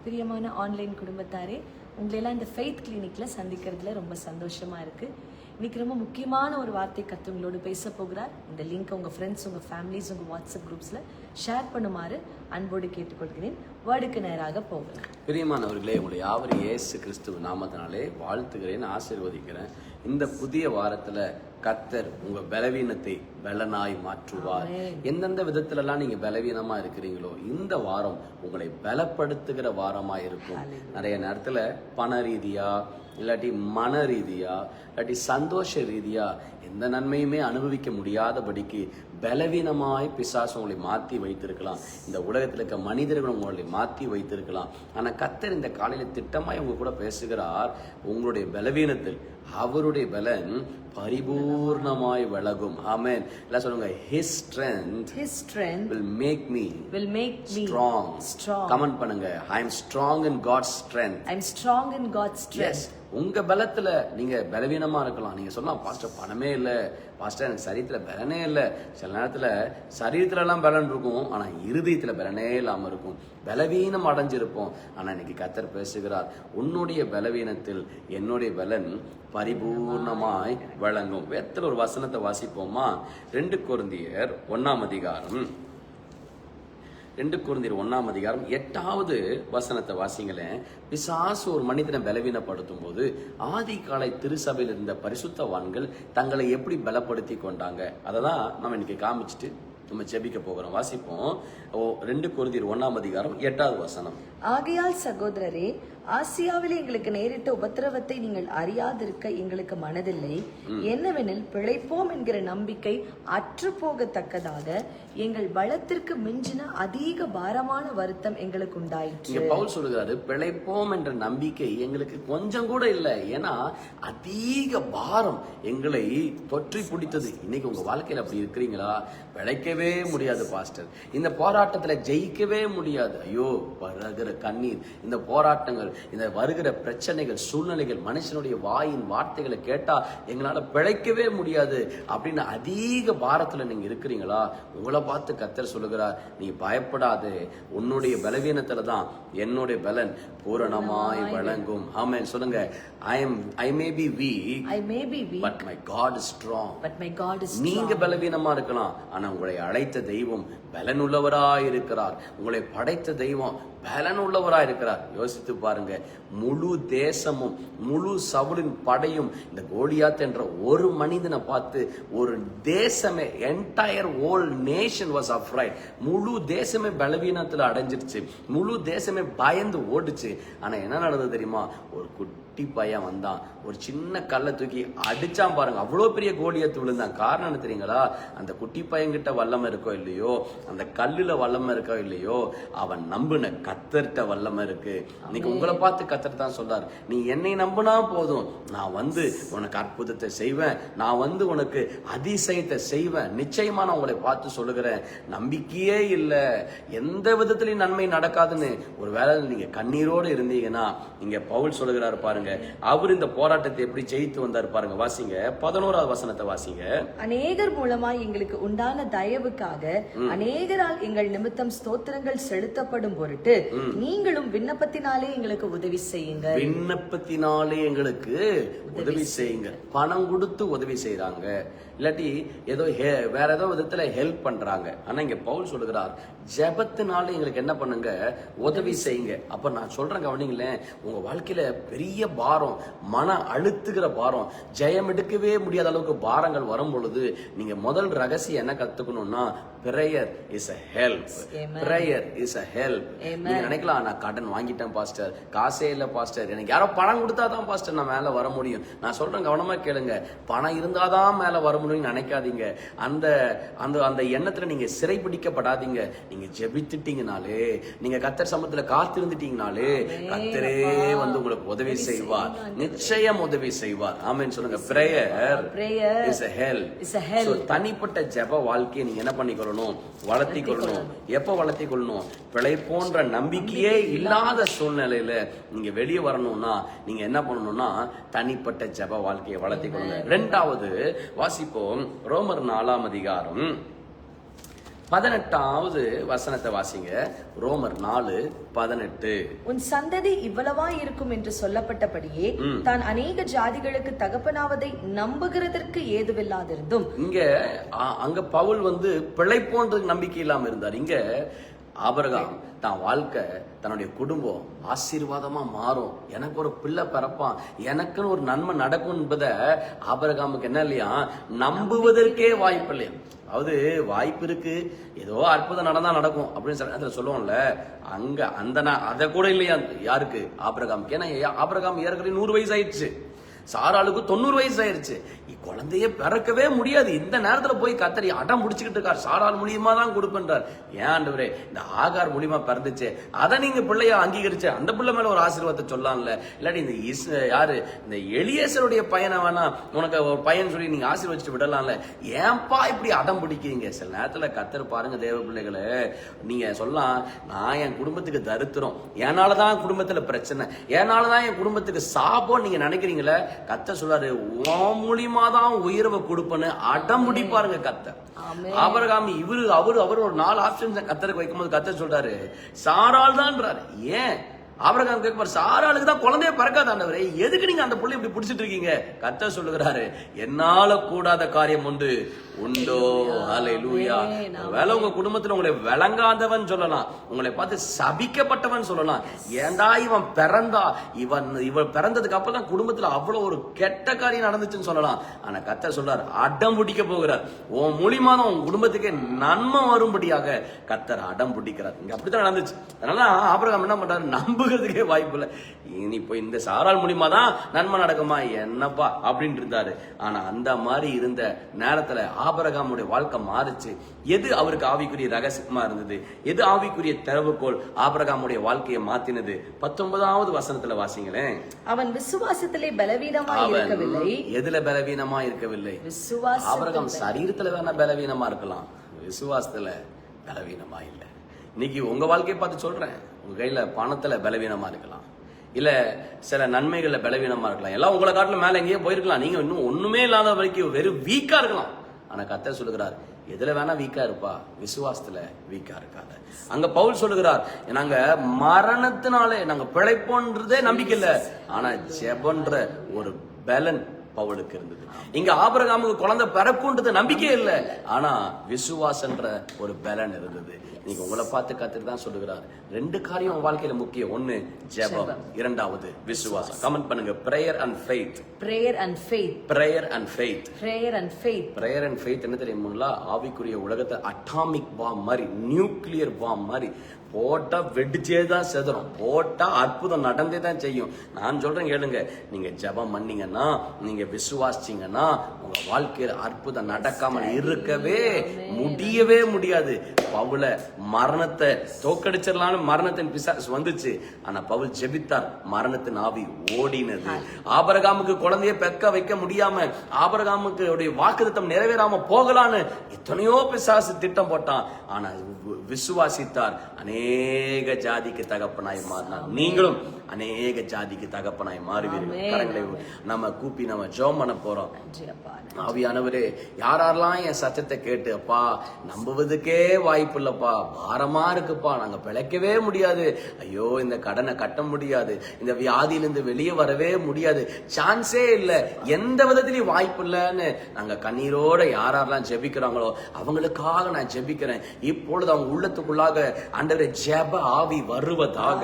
பிரியமான ஆன்லைன் குடும்பத்தாரே, உங்களெல்லாம் இந்த ஃபெய்த் கிளினிக்கில் சந்திக்கிறதுல ரொம்ப சந்தோஷமாக இருக்குது. இன்றைக்கி ரொம்ப முக்கியமான ஒரு வார்த்தை கர்த்தர் உங்களோடு பேச போகிறார். இந்த லிங்க் உங்கள் ஃப்ரெண்ட்ஸ், உங்கள் ஃபேமிலிஸ், உங்கள் வாட்ஸ்அப் குரூப்ஸில் ஷேர் பண்ணுமாறு அன்போடு கேட்டுக்கொள்கிறேன். வேர்டுக்கு நேராக போகலாம். பிரியமானவர்களே, உங்களை யாவரும் இயேசு கிறிஸ்துவ நாமத்தினாலே வாழ்த்துகிறேன், ஆசீர்வதிக்கிறேன். இந்த புதிய வாரத்துல கர்த்தர் உங்க பலவீனத்தை பலனாய் மாற்றுவார். எந்தெந்த விதத்துலலாம் நீங்க பலவீனமா இருக்கிறீங்களோ இந்த வாரம் உங்களை பலப்படுத்துகிற வாரமா இருக்கும். நிறைய நேரத்துல பண ரீதியா, இல்லாட்டி மன ரீதியா, இல்லாட்டி சந்தோஷ ரீதியா எந்த நன்மையுமே அனுபவிக்க முடியாதபடிக்கு பலவீனமாய் பிசாசு உங்களை மாற்றி வைத்திருக்கலாம். இந்த உலகத்தில் இருக்க மனிதர்கள் உங்களை மாற்றி வைத்திருக்கலாம். ஆனால் கர்த்தர் இந்த காலையில் திட்டமாய் உங்க கூட பேசுகிறார். உங்களுடைய பலவீனத்தில் அவருடைய பலன் பரிபூர்ணமாய் விலகும். ஆமென். எல்லாம் சொல்லுங்க, his strength will make me strong. Comment பண்ணுங்க, I am strong in God's strength. I am strong in God's strength. Yes. உங்க பலத்துல நீங்க பலவீனமா இருக்கலாம். நீங்க சொல்லலாம், பாஸ்டர் பணமே இல்லை, பாஸ்டர் எனக்கு சரீரத்துல பலனே இல்லை. சில நேரத்துல சரீரத்துல எல்லாம் பலன் இருக்கும், ஆனா இருதயத்துல பலனே இல்லாம இருக்கும். பலவீனம் அடைஞ்சிருப்போம். ஆனா இன்னைக்கு கர்த்தர் பேசுகிறார், உன்னுடைய பலவீனத்தில் என்னுடைய பலன் பரிபூர்ணமாய் வழங்கும். வேதத்துல ஒரு வசனத்தை வாசிப்போமா? 2 கொரிந்தியர் 1 8வது வசனத்தை வாசிங்களேன். பிசாசு ஒரு மனிதனை பலவீனப்படுத்தும் போது ஆதி காலை திருசபையில் இருந்த பரிசுத்தவான்கள் தங்களை எப்படி பலப்படுத்தி கொண்டாங்க அதை தான் நம்ம இன்னைக்கு காமிச்சிட்டு நம்ம ஜெபிக்க போகிறோம். வாசிப்போம். 2 கொரிந்தியர் 1 8வது வசனம். ஆகையால் சகோதரரே, ஆசியாவில் எங்களுக்கு நேரிட்ட உபத்திரவத்தை நீங்கள் அறியாதிருக்க எங்களுக்கு மனதில்லை. என்னவெனில், பிழைப்போம் என்கிற நம்பிக்கை அற்று போகத்தக்கதாக எங்கள் பலத்திற்கு மிஞ்சின அதிக பாரமான வருத்தம் எங்களுக்கு உண்டாயிற்று. பவுல் சொல்லுகிறாரு, பிழைப்போம் என்ற நம்பிக்கை எங்களுக்கு கொஞ்சம் கூட இல்லை. ஏன்னா அதிக பாரம் எங்களை தொற்றி பிடித்தது. இன்னைக்கு உங்க வாழ்க்கையில அப்படி இருக்கிறீங்களா? பிழைக்கவே முடியாது பாஸ்டர், இந்த போராட்டத்துல ஜெயிக்கவே முடியாது. ஐயோ, வருகிற கண்ணீர், இந்த போராட்டங்கள், இந்த வருகிற பிரச்சனைகள், சூழ்நிலைகள், மனுஷனுடைய வாயின் வார்த்தைகளை கேட்டா எங்களால பிழைக்கவே முடியாது அப்படின்னு அதிக பாரத்துல நீங்க இருக்கிறீங்களா? உங்களை பார்த்து கர்த்தர் சொல்லுகிறார், நீ பயப்படாது, உன்னுடைய பலவீனத்துல தான் என்னுடைய பலன் பூரணமாய் வழங்கும். ஆமென். சொல்லுங்க, I may be weak, but my God is strong. நீங்க பலவீனமா இருக்கலாம், ஆனா உங்களை அழைத்த தெய்வம் பலனுள்ளவராய் இருக்கிறார். உங்களை படைத்த தெய்வம் பலனுள்ளவராய் இருக்கிறார். யோசித்து பாருங்க, முழு தேசமும் முழு சவுலின் படையும் இந்த கோலியாத் என்ற ஒரு மனிதனை பார்த்து ஒரு தேசமே, entire whole nation was afraid. முழு தேசமே பலவீனத்துல அடைஞ்சிருச்சு. முழு தேசமே பயந்து ஓடுச்சு. ஆனா என்ன நடந்தது தெரியுமா? ஒரு குட்டி பையன் வந்தான், ஒரு சின்ன கல்லை தூக்கி அடிச்சான் பாருங்க, அவ்வளவு பெரிய கோலியாத் விழுந்தான். காரணம் என்ன தெரியுங்களா? அந்த குட்டி பையன்கிட்ட வல்லமை இருக்கோ இல்லையோ, அந்த கல்லுல வல்லமை இருக்கோ இல்லையோ, அவன் நம்புன கர்த்தர்ட்ட வல்லமை இருக்கு. இன்னைக்கு உங்களை பார்த்து கர்த்தர் தான் சொல்றார், நீ என்னை நம்பினா போதும், நான் வந்து உனக்கு அற்புதத்தை செய்வேன், நான் வந்து உனக்கு அதிசயத்தை செய்வேன். நிச்சயமா நான் உங்களை பார்த்து சொல்லுகிறேன். நம்பிக்கையே இல்லை, எந்த விதத்திலையும் நன்மை நடக்காதுன்னு ஒரு வேளை நீங்க கண்ணீரோடு இருந்தீங்கன்னா, இங்க பவுல் சொல்லுகிறாரு பாருங்க, அவர் இந்த போராட்டத்தை எப்படி ஜெயித்து வந்தார் பாருங்க. வாசிங்க, 11வது வசனத்தை வாசிங்க. அநேகர் மூலமாய் எங்களுக்கு உண்டான தயவுக்காக அநேகரால் எங்கள் நிமித்தம் ஸ்தோத்திரங்கள் செலுத்தப்படும் பொருட்டு நீங்களும் விண்ணப்பத்தினாலே எங்களுக்கு உதவி செய்யுங்க. விண்ணப்பத்தினாலே எங்களுக்கு உதவி செய்யுங்க. பணம் கொடுத்து உதவி செய்யறாங்க, இல்லாட்டி ஏதோ வேற ஏதோ விதத்துல ஹெல்ப் பண்றாங்க. ஆனா இங்க பவுல் சொல்லுகிறார், ஜெபத்தினால எங்களுக்கு என்ன பண்ணுங்க? உதவி செய்யுங்க. அப்ப நான் சொல்றேன், கவனிங்களேன், உங்க வாழ்க்கையில பெரிய பாரம், மன அழுத்துகிற பாரம், ஜெயம் எடுக்கவே முடியாத அளவுக்கு பாரங்கள் வரும் பொழுது நீங்க முதல் ரகசியம் என்ன கத்துக்கணும்னா, prayer is a help. Prayer is a help. நீங்க நினைக்கலாம், நான் கடன் வாங்கிட்டேன் பாஸ்டர், காசே இல்ல பாஸ்டர், எனக்கு யாரோ பணம் கொடுத்தாதான் பாஸ்டர் நான் மேல வர முடியும். நான் சொல்றேன், கவனமா கேளுங்க, பணம் இருந்தாதான் மேல வர முடியும்னு நினைக்காதீங்க. அந்த அந்த அந்த எண்ணத்துல நீங்க சிறைபிடிக்கப்படாதீங்க. நீங்க ஜெபித்துட்டீங்கனாலே, நீங்க கர்த்தர் சமூகத்துல காத்திருந்துட்டீங்கனாலே கர்த்தரே வந்து உங்களுக்கு உதவி செய்வார். நிச்சயம் உதவி செய்வார். ஆமென். சொல்லுங்க, prayer is a help. So தனிப்பட்ட ஜெப வாழ்க்கையை நீங்க என்ன பண்ணிக்கணும்? வளர்த்தி கொள்ளணும். எப்ப வளர்த்தி கொள்ளணும்? பிழை போன்ற நம்பிக்கையே இல்லாத சூழ்நிலையில நீங்க வெளியே வரணும்னா நீங்க என்ன பண்ணணும்னா தனிப்பட்ட ஜெப வாழ்க்கையை வளர்த்தி கொள்ளுங்க. 2வது வாசிப்போம், ரோமர் 4 18வது வசனத்தை வாசிங்க. ரோமர் 4:18. உன் சந்ததி இவ்வளவா இருக்கும் என்று சொல்லப்பட்டபடியே தான் அநேக ஜாதிகளுக்கு தகப்பனாவதை நம்புகிறதற்கு ஏதுவில்லாதிருந்தும். அங்க பவுல் பிழைப்போன்றதுக்கு நம்பிக்கை இல்லாம இருந்தார். இங்க ஆபிரகாம் தான் வாழ்க்கை, தன்னுடைய குடும்பம் ஆசீர்வாதமா மாறும், எனக்கு ஒரு பிள்ளை பிறப்பான், எனக்குன்னு ஒரு நன்மை நடக்கும் என்பதை ஆபிரகாமுக்கு என்ன இல்லையா, நம்புவதற்கே வாய்ப்பு இல்லையா. அதாவது வாய்ப்பு இருக்கு, ஏதோ அற்புதம் நடந்தா நடக்கும் அப்படின்னு சில நேரத்துல சொல்லுவோம்ல, அங்க அதை கூட இல்லையா யாருக்கு, ஆபிரகாமுக்கு. ஏன்னா ஆபிரகாம் ஏற்கனவே 100 வயசு ஆயிடுச்சு, சாராளுக்கு 90 வயசு ஆயிருச்சு, குழந்தைய பிறக்கவே முடியாது. இந்த நேரத்துல போய் கத்தரி அடம் முடிச்சுக்கிட்டு இருக்கார், சாரால் மூலியமா தான் கொடுப்பேன்றார். ஏன் ஆண்டவரே, இந்த ஆகார் மூலியமா பிறந்துச்சு, அதை நீங்க பிள்ளைய அங்கீகரிச்சு அந்த பிள்ளை மேல ஒரு ஆசீர்வாதத்தை சொல்லலாம்ல. இல்லாட்டி இந்த யாரு இந்த எலியேசருடைய பையனை வேணா உனக்கு ஒரு பையன் சொல்லி நீங்க ஆசீர்வதிச்சுட்டு விடலாம்ல, ஏன்பா இப்படி அடம் பிடிக்கிறீங்க? சில நேரத்துல கத்தர் பாருங்க, தேவ பிள்ளைகளை நீங்க சொல்லலாம், நான் என் குடும்பத்துக்கு தரித்திரம், ஏனாலதான் குடும்பத்துல பிரச்சனை, ஏனாலதான் என் குடும்பத்துக்கு சாபம் நீங்க நினைக்கிறீங்களே, கத்தர் சொல்றாரு மூலியமா தான் உயர்வை கொடுப்பேன்னு அடம் முடிப்பாருங்க கத்தர். ஆபிரகாம் அவரு ஒரு 4 ஆப்ஷன்ஸ் கத்தருக்கு வைக்கும்போது கத்தர் சொல்றாரு சாராள் தான்றாரு. ஏன் ஆபிரகாம் கேட்பாரு, சாராளுக்கு தான் குழந்தைய பிறக்காத ஆண்டவரே, எதுக்கு நீங்க அந்த புள்ளை இப்படி பிடிச்சிட்டு இருக்கீங்க? கர்த்தர் சொல்லுகிறாரு, என்னால கூடாத காரியம் உண்டோ? ஹல்லேலூயா. வேலை உங்க குடும்பத்துல உங்களை விளங்காதவன் சொல்லலாம், உங்களை பார்த்து சபிக்கப்பட்டவன் சொல்லலாம். ஏண்டா இவன் பிறந்தா, இவன் பிறந்ததுக்கு அப்புறம் தான் குடும்பத்துல அவ்வளவு ஒரு கெட்ட காரியம் நடந்துச்சுன்னு சொல்லலாம். ஆனா கர்த்தர் சொல்றாரு, அடம் பிடிக்க போகிறார். உன் மூலியமா தான் உன் குடும்பத்துக்கே நன்மை வரும்படியாக கர்த்தர் அடம் பிடிக்கிறார். இங்க அப்படித்தான் நடந்துச்சு. அதனால ஆபிரகாம் என்ன பண்றாரு, நம்புகிறதுக்கே வாய்ப்பு இல்லை. இனி போய் இந்த சாரால் மூலியமா தான் நன்மை நடக்குமா என்னப்பா அப்படின்னு இருந்தாரு. ஆனா அந்த மாதிரி இருந்த நேரத்துல ஆபிரகாமுடைய வாழ்க்கை மாறுச்சு. எது அவருக்கு ஆவிக்குரிய ரகசியமா இருந்தது, எது ஆவிக்குரிய திறவுகோல் ஆபிரகாமுடைய வாழ்க்கையை மாத்தினது? 19வது வசனத்துல வாசிங்களேன். அவன் விசுவாசத்திலே பலவீனமாய் இருக்கவில்லை. எதுல பலவீனமா இருக்கவில்லை? ஆபிரகாம் சரீரத்துல வேணா பலவீனமா இருக்கலாம், விசுவாசத்துல பலவீனமா இல்ல. இன்னைக்கு உங்க வாழ்க்கையை பார்த்து சொல்றேன், உங்க கையில பணத்துல பலவீனமா இருக்கலாம், இல்ல சில நன்மைகள்ல பலவீனமா இருக்கலாம், எல்லாம் உங்களை காட்டுல மேல எங்கேயோ போயிருக்கலாம், நீங்க இன்னும் ஒண்ணுமே இல்லாத வரைக்கும் வெறும் வீக்கா இருக்கலாம். ஆனா கர்த்தர் சொல்லுகிறார், எதுல வேணா வீக்கா இருப்பா, விசுவாசத்துல வீக்கா இருக்காத. அங்க பவுல் சொல்லுகிறார், நாங்க மரணத்தினாலே நாங்க பிழைப்போன்றதே நம்பிக்கை இல்ல, ஆனா ஜெபன்ற ஒரு பலன் பவுலுக்கு இருந்தது. இங்க ஆபிரகாமுக்கு குழந்தை பிறக்கும்ன்றது நம்பிக்கை இல்ல, ஆனா விசுவாசன்ற ஒரு பலன் இருந்தது. நீங்க உங்களை பார்த்து கத்துட்டு தான் சொல்லுகிறார், 2 காரியம் வாழ்க்கையில முக்கியம். 1 ஜெபம், 2வது விசுவாசம். கமெண்ட் பண்ணுங்க, prayer and faith. Prayer and faith. Prayer and faith. Prayer and faith. Prayer and faith என்ன தெரியுங்களா? ஆவிக்குரிய உலகத்தை அட்டாமிக் பாம் மாதிரி, நியூக்ளியர் பாம் மாதிரி போட்டா வெடிச்சே தான் செதறும், போட்டா அற்புதம் நடந்தே தான் செய்யும். நான் சொல்றேன் கேளுங்க, நீங்க ஜெபம் பண்ணீங்கன்னா, நீங்க விசுவாசிச்சீங்கன்னா, உங்க வாழ்க்கையில அற்புதம் நடக்காமல் இருக்கவே முடியவே முடியாது. பவுல மரணத்தை தோக்கடிச்சிடலான்னு மரணத்தின் பிசாசு வந்துச்சு, ஆனா பவுல் ஜெபித்தார், மரணத்தின் ஆவி ஓடினது. ஆபிரகாமுக்கு குழந்தைய பெக்க வைக்க முடியாம, ஆபிரகாமுக்கு வாக்குத்தத்தம் நிறைவேறாம போகலான்னு எத்தனையோ பிசாசு திட்டம் போட்டான், ஆனா விசுவாசித்தார், அநேக ஜாதிக்கு தகப்பனாய் மாறினார். நீங்களும் அநேக ஜாதிக்கு தகப்பனாய் மாறுவீர்கள். நம்ம கூப்பி நம்ம ஜெபம் பண்ண போறோம். ஆவியானவரே, யாரெல்லாம் என் சத்தத்தை கேட்டு அப்பா நம்புவதுக்கே வாய்ப்பு இல்லப்பா, பாரமா இருக்குப்பா, நாங்க பிழைக்கவே முடியாது, ஐயோ இந்த கடனை கட்ட முடியாது, இந்த வியாதியிலிருந்து வெளியே வரவே முடியாது, சான்ஸே இல்ல, எந்த விதத்திலயும் வாய்ப்பு இல்லைன்னு நாங்க கண்ணீரோட யாரெல்லாம் ஜெபிக்கிறாங்களோ அவங்களுக்காக நான் ஜெபிக்கிறேன். இப்பொழுது அவங்க உள்ளத்துக்குள்ளாக ஆண்டவரே ஜெப ஆவி வருவதாக,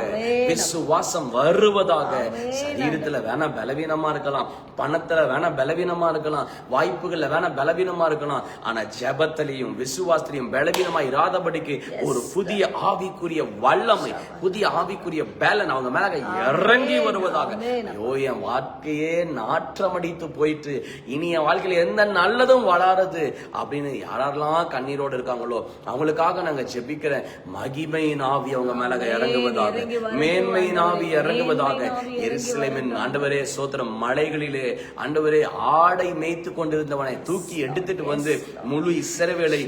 விசுவாசம் வருவதாக. சரீரத்துல வேணா பலவீனமா இருக்கலாம், பணத்துல வேணா பலவீனமா இருக்கலாம், வாய்ப்புகள்ல வேணா பலவீனமா இருக்கலாம், ஆனா ஜெபத்திலையும் விசுவாசத்திலையும் பலவீனமா இராதபடிக்கு ஒரு புதிய ஆவிக்குரிய வல்லமை, புதிய ஆவிக்குரிய பலன் அவங்க மேல இறங்கி வருவதாக. ஐயோ என் வாழ்க்கையே நாற்றமடித்து போயிட்டு இனி என் வாழ்க்கையில எந்த நல்லதும் வளராது அப்படின்னு யாரெல்லாம் கண்ணீரோடு இருக்காங்களோ அவங்களுக்காக நாங்க ஜெபிக்கிறேன். மகிமை மேன்மையின் ஆவி அவங்க மேல இறங்குவதாக, மேன்மையின் ஆவி இறங்குவதாக. எருசலேமின் ஆண்டவரே சோத்திரம், மலைகளிலே ஆண்டவரே ஆடை மேய்த்து கொண்டிருந்தவனை தூக்கி எடுத்துட்டு வந்து முழு இஸ்ரவேலை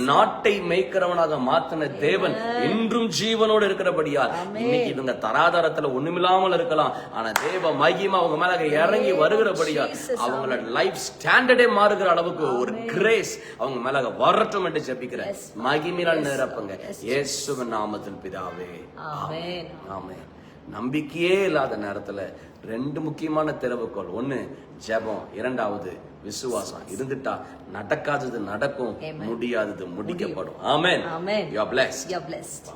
நாட்டை மேய்க்கிறவனாக மாத்தின தேவன் இன்றும் ஜீவனோடு இருக்கிறபடியால் இன்னைக்கு இவங்க தராதாரத்துல ஒண்ணுமில்லாமல் இருக்கலாம், ஆனா தேவ மகிமை அவங்க மேல இறங்கி வருகிறபடியால் அவங்களோட லைஃப் ஸ்டாண்டர்டே மாறுகிற அளவுக்கு ஒரு கிரேஸ் அவங்க மேல வரட்டும் என்று ஜெபிக்கிறேன். மகிமையால் நிரப்புங்க இயேசுவின் நாமத்தில் பிதாவே, ஆமென். ஆமென். நம்பிக்கையே இல்லாத நேரத்துல ரெண்டு முக்கியமான திறவுகோள், ஒண்ணு ஜெபம், இரண்டாவது விசுவாசம் இருந்துட்டா நடக்காதது நடக்கும், முடியாதது முடிக்கப்படும். ஆமென். Amen. You are blessed. You are blessed.